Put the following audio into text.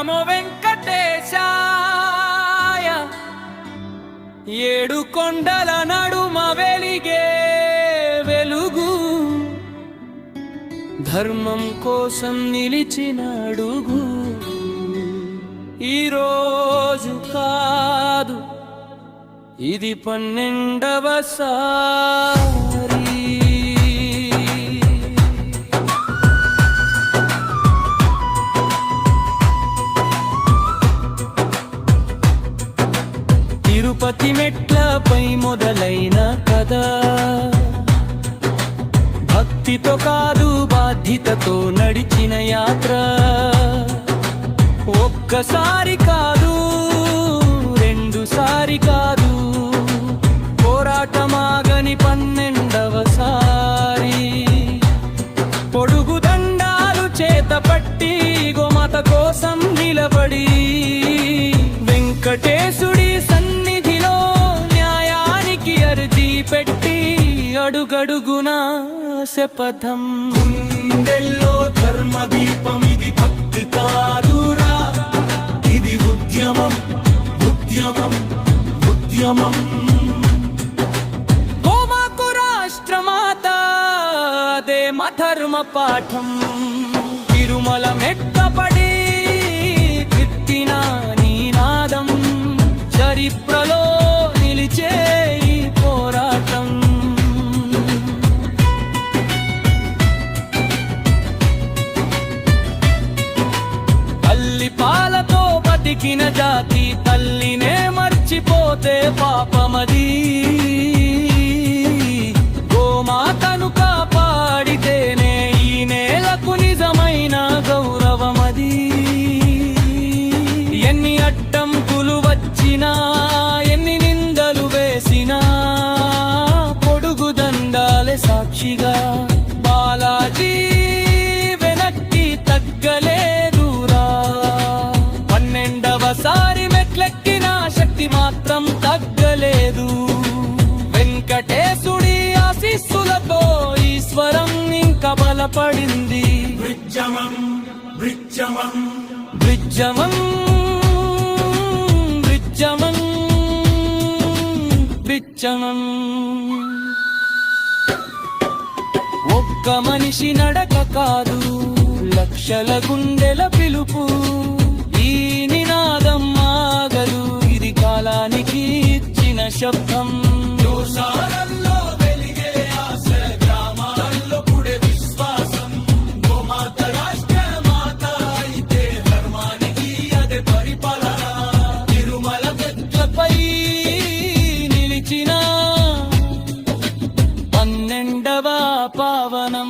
నమో వెంకటేశాయ. ఏడు కొండల నడుమ వెలిగే వెలుగు, ధర్మం కోసం నిలిచిన అడుగు. ఈరోజు కాదు ఇది 12వ సారి. తిరుపతి మెట్లపై మొదలైన కథ, భక్తితో కాదు బాధ్యతతో నడిచిన యాత్ర. ఒక్కసారి కాదు, రెండుసారి కాదు, పోరాటమాగని 12వ సారి. పొడుగు దండాలు చేతపట్టి గోమాత కోసం నిలబడి, వెంకటేశుడి సన్నిధిలో న్యాయానికి అర్జీ పెట్టి, అడుగడుగునా శపథం. గుండెల్లో ధర్మ దీపం, ఇది భక్తి కాదురా, ఇది ఉద్యమం, ఉద్యమం, ఉద్యమం. గోమాకు రాష్ట్రమాత, అదే మా ధర్మ పాఠం. తిరుమల మెట్టపడి విత్తిన నీనాదం, చరిత్రలో నిలిచే ఈ పోరాటం. తల్లి పాలతో బతికిన జాతి, తల్లినే మర్చిపోతే పాపమది. గోమాతను కాపాడితేనే ఈ నేలకు నిజమైన గౌరవమది. ఎన్ని అడ్డంకులు వచ్చినా, ఎన్ని నిందలు వేసినా, పొడుగు దండాలే సాక్షిగా. బాలాజీ వెనక్కి తగ్గలేదురా, 12వ సారి మెట్లెక్కిన శక్తి మాత్రం తగ్గలేదు. వెంకటేశుడి ఆశీస్సులతో ఈశ్వరం ఇంకా బలపడింది. విజయమం, విజయమం, విజయమం, విజయమం, విజయమం. ఒక్క మనిషి నడక కాదు, లక్షల గుండెల పిలుపు. ఈ నినాదం ఆగదు, ఇది కాలానికి ఇచ్చిన శబ్దం. దోసాలలో వెలిగే ఆశ, గ్రామాల్లో పుడే విశ్వాసం. గోమాత రాష్ట్ర మాత అయితే ధర్మానికి అదే పరిపాలన. తిరుమల మెట్లపై నిలిచిన 12వ పావనం.